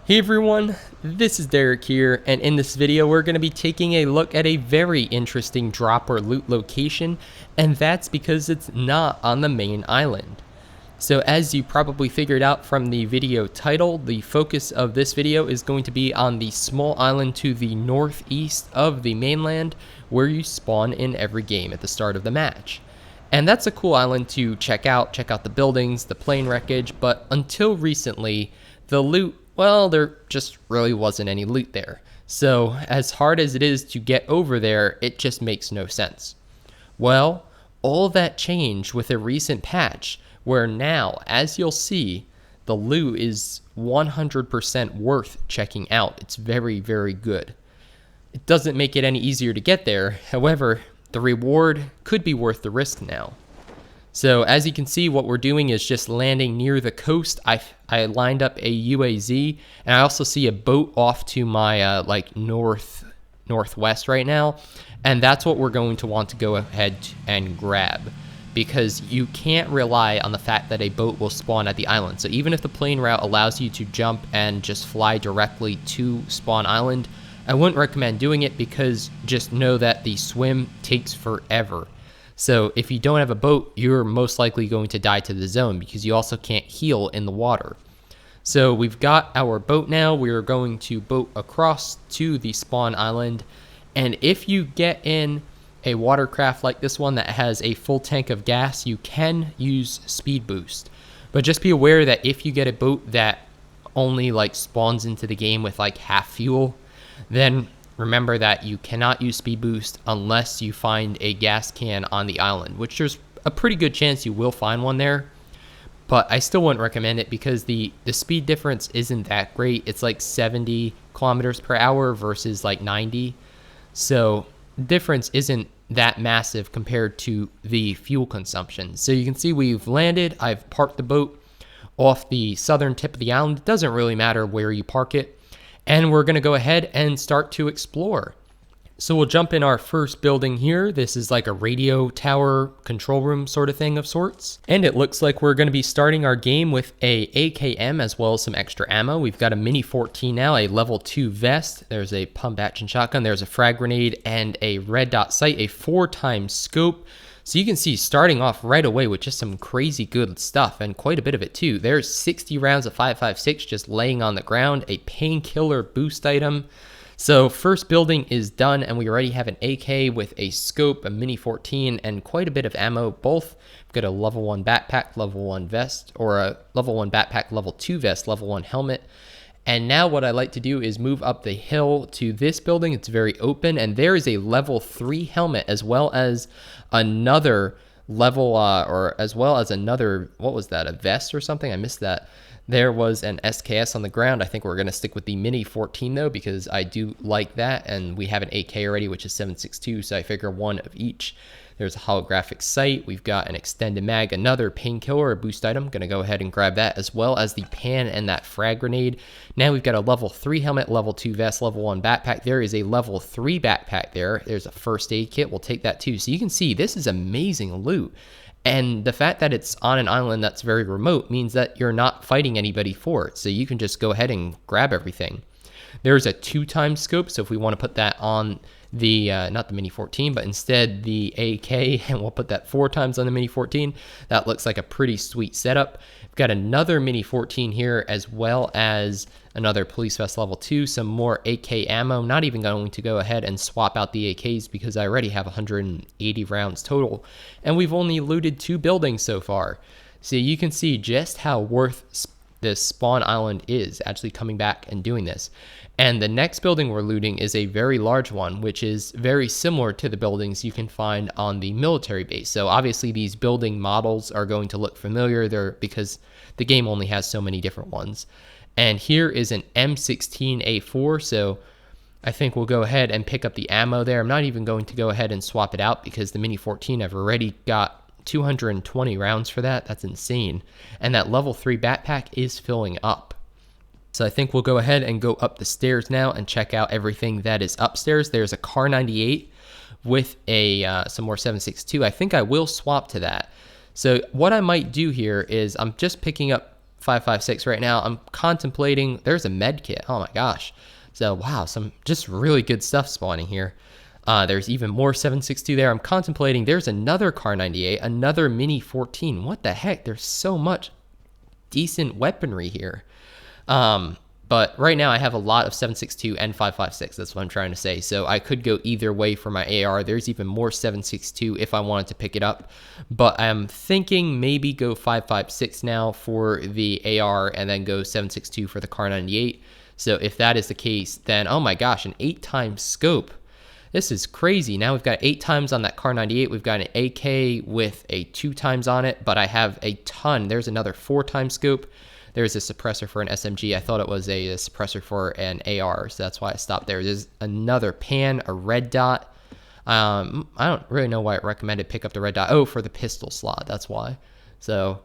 Hey everyone, this is Derek here, and in this video we're going to be taking a look at a very interesting drop or loot location, and that's because it's not on the main island. So as you probably figured out from the video title, the focus of this video is going to be on the small island to the northeast of the mainland, where you spawn in every game at the start of the match. And that's a cool island to check out the buildings, the plane wreckage, but until recently, the loot, well, there just really wasn't any loot there. So as hard as it is to get over there, it just makes no sense. Well, all that changed with a recent patch where now, as you'll see, the loot is 100% worth checking out. It's very, very good. It doesn't make it any easier to get there. However, the reward could be worth the risk now. So as you can see, what we're doing is just landing near the coast. I lined up a UAZ, and I also see a boat off to my northwest right now, and that's what we're going to want to go ahead and grab, because you can't rely on the fact that a boat will spawn at the island. So even if the plane route allows you to jump and just fly directly to spawn island, I wouldn't recommend doing it, because just know that the swim takes forever. So if you don't have a boat, you're most likely going to die to the zone, because you also can't heal in the water. So we've got our boat now. We're going to boat across to the spawn island. And if you get in a watercraft like this one that has a full tank of gas, you can use speed boost. But just be aware that if you get a boat that only spawns into the game with half fuel, then remember that you cannot use speed boost unless you find a gas can on the island, which there's a pretty good chance you will find one there. But I still wouldn't recommend it, because the speed difference isn't that great. It's 70 kilometers per hour versus 90. So the difference isn't that massive compared to the fuel consumption. So you can see we've landed. I've parked the boat off the southern tip of the island. It doesn't really matter where you park it. And we're going to go ahead and start to explore. So we'll jump in our first building here. This is like a radio tower control room sort of thing of sorts. And it looks like we're going to be starting our game with a AKM as well as some extra ammo. We've got a Mini 14 now, a level 2 vest. There's a pump action shotgun. There's a frag grenade and a red dot sight, a 4x scope. So you can see starting off right away with just some crazy good stuff, and quite a bit of it too. There's 60 rounds of 5.56 just laying on the ground, a painkiller boost item. So first building is done, and we already have an AK with a scope, a Mini 14, and quite a bit of ammo. Both got a level 1 backpack, level 1 vest, or a level 1 backpack, level 2 vest, level 1 helmet. And now what I like to do is move up the hill to this building. It's very open, and there is a level 3 helmet as well as another level, what was that, a vest or something? I missed that. There was an SKS on the ground. I think we're going to stick with the Mini 14 though, because I do like that, and we have an AK already, which is 7.62, so I figure one of each. There's a holographic sight. We've got an extended mag, another painkiller, a boost item. Going to go ahead and grab that, as well as the pan and that frag grenade. Now we've got a level 3 helmet, level 2 vest, level 1 backpack. There is a level 3 backpack there. There's a first aid kit. We'll take that too. So you can see this is amazing loot. And the fact that it's on an island that's very remote means that you're not fighting anybody for it. So you can just go ahead and grab everything. There's a 2x scope, so if we want to put that on the, not the Mini 14, but instead the AK, and we'll put that 4x on the Mini 14, that looks like a pretty sweet setup. We've got another Mini 14 here, as well as another police vest level 2, some more AK ammo. Not even going to go ahead and swap out the AKs, because I already have 180 rounds total, and we've only looted 2 buildings so far. So you can see just how worth this spawn island is, actually coming back and doing this. And the next building we're looting is a very large one, which is very similar to the buildings you can find on the military base. So obviously these building models are going to look familiar there, because the game only has so many different ones. And here is an M16A4, so I think we'll go ahead and pick up the ammo there. I'm not even going to go ahead and swap it out, because the Mini 14, I've already got 220 rounds for that. That's insane. And that level 3 backpack is filling up. So I think we'll go ahead and go up the stairs now and check out everything that is upstairs. There's a Car 98 with a some more 7.62. I think I will swap to that. So what I might do here is I'm just picking up 5.56 right now. I'm contemplating, there's a med kit. Oh my gosh. So wow, some just really good stuff spawning here. There's even more 7.62 there. I'm contemplating, there's another Kar 98, another Mini 14. What the heck? There's so much decent weaponry here. But right now I have a lot of 7.62 and 5.56. That's what I'm trying to say. So I could go either way for my AR. There's even more 7.62 if I wanted to pick it up. But I'm thinking maybe go 5.56 now for the AR and then go 7.62 for the Kar 98. So if that is the case, then oh my gosh, an 8x scope. This is crazy. Now we've got 8x on that Kar 98. We've got an AK with a 2x on it, but I have a ton. There's another 4x scope. There's a suppressor for an SMG. I thought it was a suppressor for an AR, so that's why I stopped there. There's another pan, a red dot. I don't really know why it recommended pick up the red dot. Oh, for the pistol slot, that's why. So,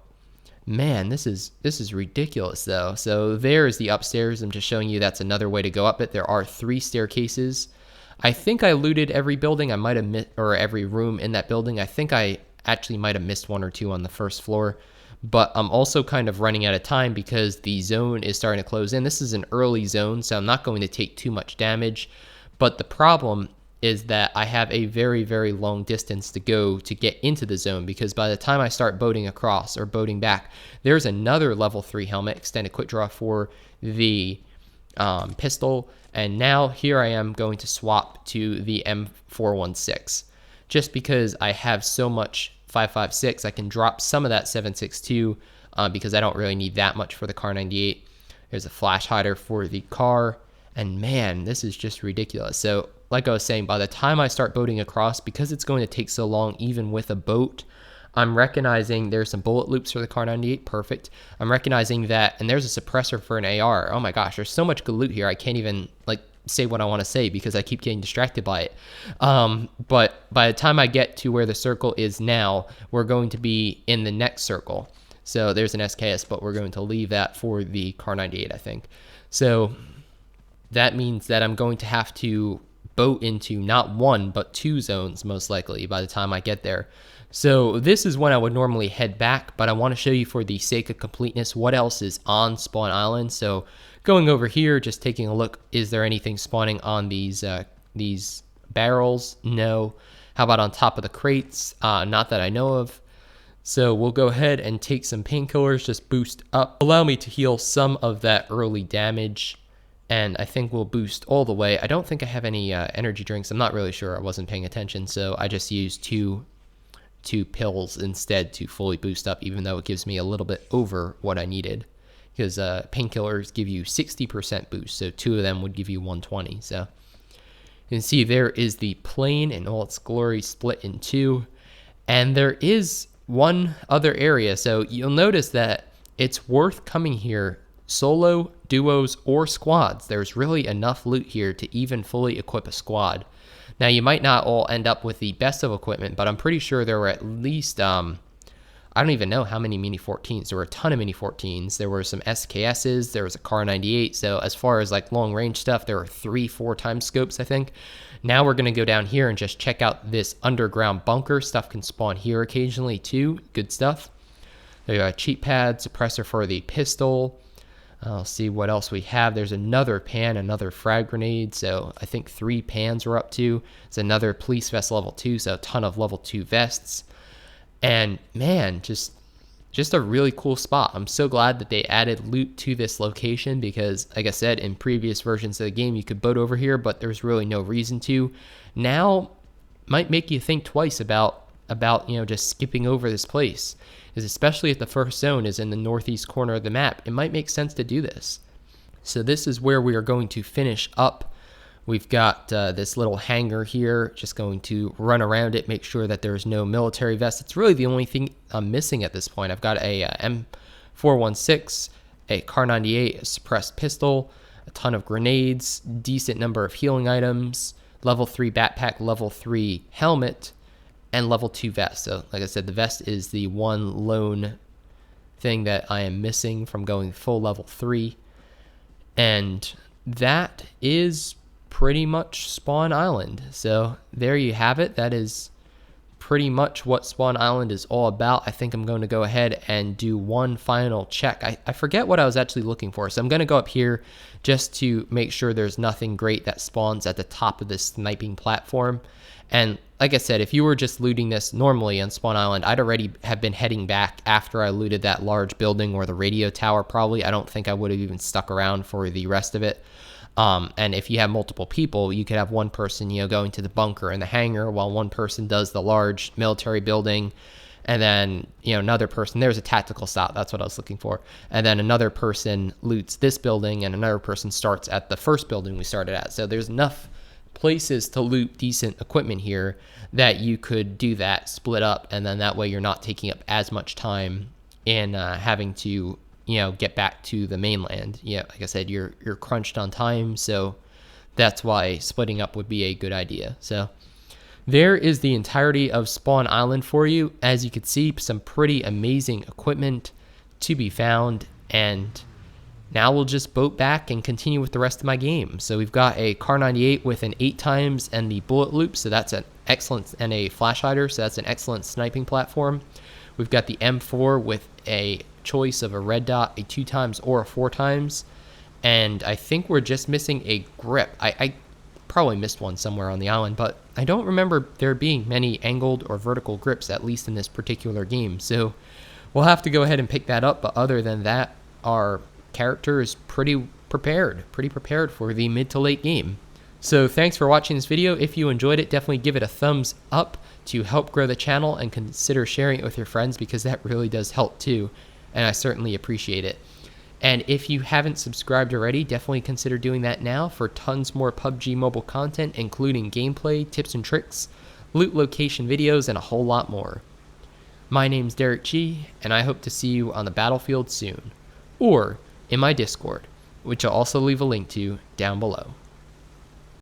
man, this is ridiculous, though. So there is the upstairs. I'm just showing you that's another way to go up it. There are 3 staircases. I think I looted every building. I might have missed, or every room in that building. I think I actually might have missed 1 or 2 on the first floor. But I'm also kind of running out of time because the zone is starting to close in. This is an early zone, so I'm not going to take too much damage. But the problem is that I have a very, very long distance to go to get into the zone, because by the time I start boating across or boating back, there's another level 3 helmet, extended quick draw for the pistol. And now here I am going to swap to the M416 just because I have so much 5.56. I can drop some of that 7.62 because I don't really need that much for the Kar 98. There's a flash hider for the car, and man, this is just ridiculous. So like I was saying, by the time I start boating across, because it's going to take so long even with a boat, I'm recognizing there's some bullet loops for the Kar 98. Perfect. I'm recognizing that, and there's a suppressor for an AR. Oh my gosh, there's so much good loot here. I can't even say what I want to say because I keep getting distracted by it. But by the time I get to where the circle is now, we're going to be in the next circle. So there's an SKS, but we're going to leave that for the Kar 98, I think. So that means that I'm going to have to boat into not 1, but 2 zones, most likely, by the time I get there. So this is when I would normally head back, but I want to show you, for the sake of completeness, what else is on Spawn Island. So going over here, just taking a look, is there anything spawning on these barrels? No. How about on top of the crates? Not that I know of. So we'll go ahead and take some painkillers, just boost up, allow me to heal some of that early damage. And I think we'll boost all the way. I don't think I have any energy drinks. I'm not really sure. I wasn't paying attention. So I just used two pills instead to fully boost up, even though it gives me a little bit over what I needed. Because painkillers give you 60% boost. So 2 of them would give you 120. So you can see there is the plane in all its glory, split in 2. And there is one other area. So you'll notice that it's worth coming here solo, duos, or squads. There's really enough loot here to even fully equip a squad. Now, you might not all end up with the best of equipment, but I'm pretty sure there were at least, I don't even know how many Mini 14s. There were a ton of Mini 14s. There were some SKSs. There was a Kar 98. So as far as like long range stuff, there were 3-4 times scopes, I think. Now we're going to go down here and just check out this underground bunker. Stuff can spawn here occasionally too. Good stuff. There you go, cheat pad, suppressor for the pistol. I'll see what else we have. There's another pan, another frag grenade. So I think 3 pans we're up to. It's another police vest level 2. So a ton of level 2 vests. And man, just a really cool spot. I'm so glad that they added loot to this location because, like I said, in previous versions of the game, you could boat over here, but there's really no reason to. Now, might make you think twice about just skipping over this place. Is especially if the first zone is in the northeast corner of the map, it might make sense to do this. So this is where we are going to finish up. We've got this little hangar here, just going to run around it, make sure that there's no military vest. It's really the only thing I'm missing at this point. I've got a M416, a Kar 98, a suppressed pistol, a ton of grenades, decent number of healing items, level 3 backpack, level 3 helmet, and level 2 vest. So like I said, the vest is the one lone thing that I am missing from going full level 3. And that is pretty much Spawn Island. So there you have it. That is pretty much what Spawn Island is all about. I think I'm going to go ahead and do one final check. I forget what I was actually looking for, so I'm going to go up here just to make sure there's nothing great that spawns at the top of this sniping platform. And like I said, if you were just looting this normally on Spawn Island, I'd already have been heading back after I looted that large building or the radio tower probably. I don't think I would have even stuck around for the rest of it. And if you have multiple people, you could have one person, going to the bunker and the hangar while one person does the large military building. And then, another person, there's a tactical stop. That's what I was looking for. And then another person loots this building and another person starts at the first building we started at. So there's enough places to loot decent equipment here that you could do that, split up, and then that way you're not taking up as much time in having to get back to the mainland. Like I said, you're crunched on time, so that's why splitting up would be a good idea. So there is the entirety of Spawn Island for you. As you can see, some pretty amazing equipment to be found, and now we'll just boat back and continue with the rest of my game. So we've got a Kar 98 with an 8x and the bullet loop, so that's an excellent, and a flash hider, so that's an excellent sniping platform. We've got the M4 with a choice of a red dot, a 2x or a 4x, and I think we're just missing a grip. I probably missed one somewhere on the island, but I don't remember there being many angled or vertical grips, at least in this particular game, so we'll have to go ahead and pick that up. But other than that, our character is pretty prepared for the mid to late game. So thanks for watching this video. If you enjoyed it, definitely give it a thumbs up to help grow the channel, and consider sharing it with your friends because that really does help too, and I certainly appreciate it. And if you haven't subscribed already, definitely consider doing that now for tons more PUBG mobile content, including gameplay, tips and tricks, loot location videos, and a whole lot more. My name's Derek G, and I hope to see you on the battlefield soon, or in my Discord, which I'll also leave a link to down below.